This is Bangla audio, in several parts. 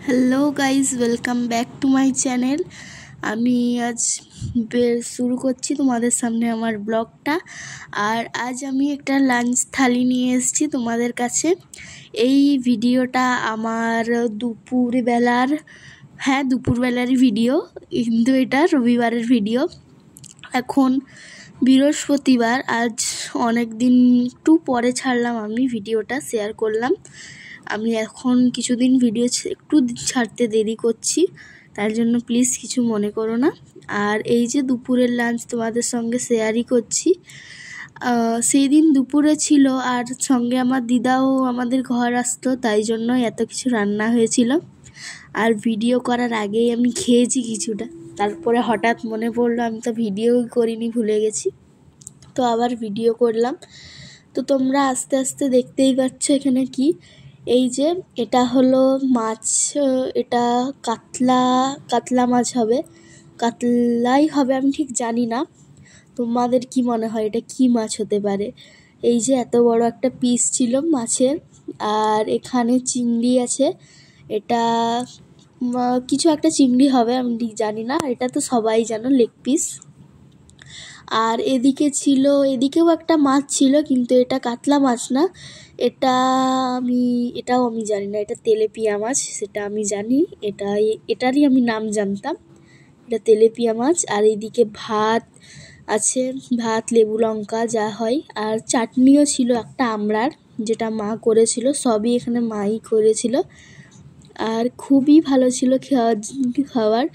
Hello guys, welcome back to my channel. আমি আজ শুরু করছি তোমাদের সামনে আমার ব্লগটা। আর আজ আমি একটা লাঞ্চ থালি নিয়ে এসেছি তোমাদের কাছে। এই ভিডিওটা আমার দুপুরবেলার ভিডিও, কিন্তু এটা রবিবারের ভিডিও। এখন বৃহস্পতিবার, আজ অনেক দিন একটু পরে ছাড়লাম, আমি ভিডিওটা শেয়ার করলাম। আমি এখন কিছুদিন ভিডিও একটু ছাড়তে দেরি করছি, তার জন্য প্লিজ কিছু মনে করো না। আর এই যে দুপুরের লাঞ্চ তোমাদের সঙ্গে শেয়ারই করছি। সেই দিন দুপুরে ছিল, আর সঙ্গে আমার দিদাও আমাদের ঘর আসতো, তাই জন্য এত কিছু রান্না হয়েছিল। আর ভিডিও করার আগেই আমি খেয়েছি কিছুটা, তারপরে হঠাৎ মনে পড়লো আমি তো ভিডিওই করিনি, ভুলে গেছি, তো আবার ভিডিও করলাম। তো তোমরা আস্তে আস্তে দেখতেই পাচ্ছ এখানে কি, এই যে এটা হলো মাছ, এটা কাতলা মাছ হবে, কাতলাই হবে, আমি ঠিক জানি না। তোমাদের কি মনে হয় এটা কি মাছ হতে পারে? এই যে এত বড় একটা পিস ছিল মাছের। আর এখানে চিংড়ি আছে, এটা কিছু একটা চিংড়ি হবে, আমি ঠিক জানি না, এটা তো সবাই জানো লেগ পিস। আর এদিকেও একটা মাছ ছিল, কিন্তু এটা কাতলা মাছ না, এটাও আমি জানি না, এটা তেলেপিয়া মাছ, সেটা আমি জানি, এটারই আমি নাম জানতাম, এটা তেলেপিয়া মাছ। আর এইদিকে ভাত আছে, ভাত লেবু লঙ্কা যা হয়, আর চাটনিও ছিল একটা আমড়ার, যেটা মা করেছিল, সবই এখানে মাই করেছিল। আর খুবই ভালো ছিল খাবার।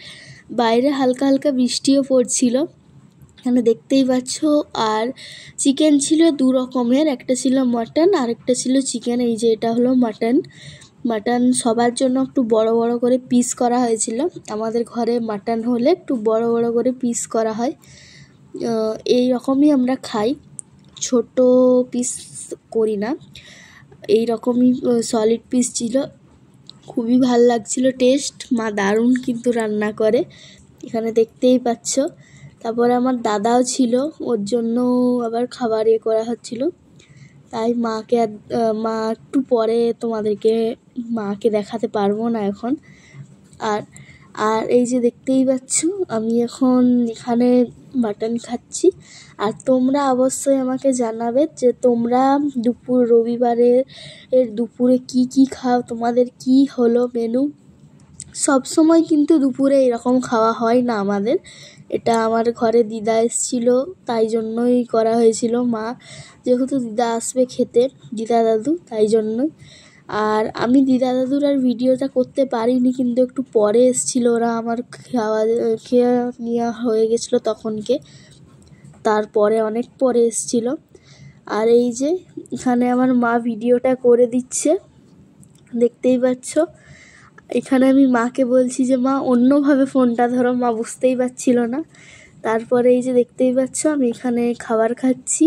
বাইরে হালকা হালকা বৃষ্টিও পড়ছিল, এখানে দেখতেই পাচ্ছ। আর চিকেন ছিল দু রকমের, একটা ছিল মাটন আর একটা ছিল চিকেন। এই যে এটা হলো মাটন সবার জন্য একটু বড় বড় করে পিস করা হয়েছিল। আমাদের ঘরে মাটন হলে একটু বড় বড় করে পিস করা হয়, এই রকমই আমরা খাই, ছোট পিস করি না, এই রকমই সলিড পিস ছিল। খুবই ভাল লাগছিল টেস্ট, মা দারুণ কিন্তু রান্না করে, এখানে দেখতেই পাচ্ছ। তারপরে আমার দাদাও ছিল, ওর জন্য আবার খাবার করা হচ্ছিল, তাই মা একটু পরে মাকে দেখাতে পারবো না এখন। আর এই যে দেখতেই পাচ্ছ, আমি এখন এখানে মাটন খাচ্ছি। আর তোমরা অবশ্যই আমাকে জানাবে যে তোমরা রবিবারের দুপুরে কি খাও, তোমাদের কি হলো মেনু। সব সময় কিন্তু দুপুরে এরকম খাওয়া হয় না আমাদের, এটা আমার ঘরে দিদা এসেছিল, তাই জন্যই করা হয়েছিল, মা যেহেতু দিদা আসবে খেতে, দিদা দাদু, তাই জন্যই। আর আমি দিদা দাদুর আর ভিডিওটা করতে পারিনি, কিন্তু একটু পরে এসেছিলো ওরা, আমার খেয়ে নেওয়া হয়ে গেছিলো তখনকে, তারপরে অনেক পরে এসেছিলো। আর এই যে এখানে আমার মা ভিডিওটা করে দিচ্ছে, দেখতেই পাচ্ছ। এখানে আমি মাকে বলছি যে মা অন্যভাবে ফোনটা ধরো, মা বুঝতেই পারছিল না। তারপরে এই যে দেখতেই পাচ্ছ আমি এখানে খাবার খাচ্ছি,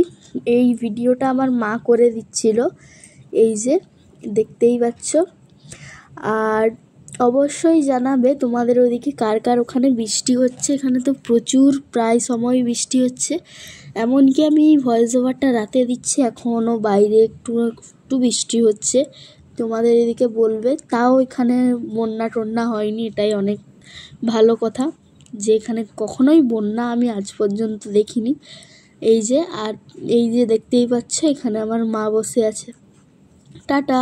এই ভিডিওটা আমার মা করে দিচ্ছিল, এই যে দেখতেই পাচ্ছ। আর অবশ্যই জানাবে তোমাদের ওদিকে কার কার ওখানে বৃষ্টি হচ্ছে, এখানে তো প্রচুর প্রায় সময় বৃষ্টি হচ্ছে। এমনকি আমি ভয়েস ওভারটা রাতে দিচ্ছি, এখনও বাইরে একটু বৃষ্টি হচ্ছে, তোমাদের এদিকে বলবে। তাও এখানে বন্যা টন্যা হয়নি, এটাই অনেক ভালো কথা, যে এখানে কখনোই বন্যা আমি আজ পর্যন্ত দেখিনি। এই যে দেখতেই পাচ্ছ এখানে আমার মা বসে আছে। টাটা।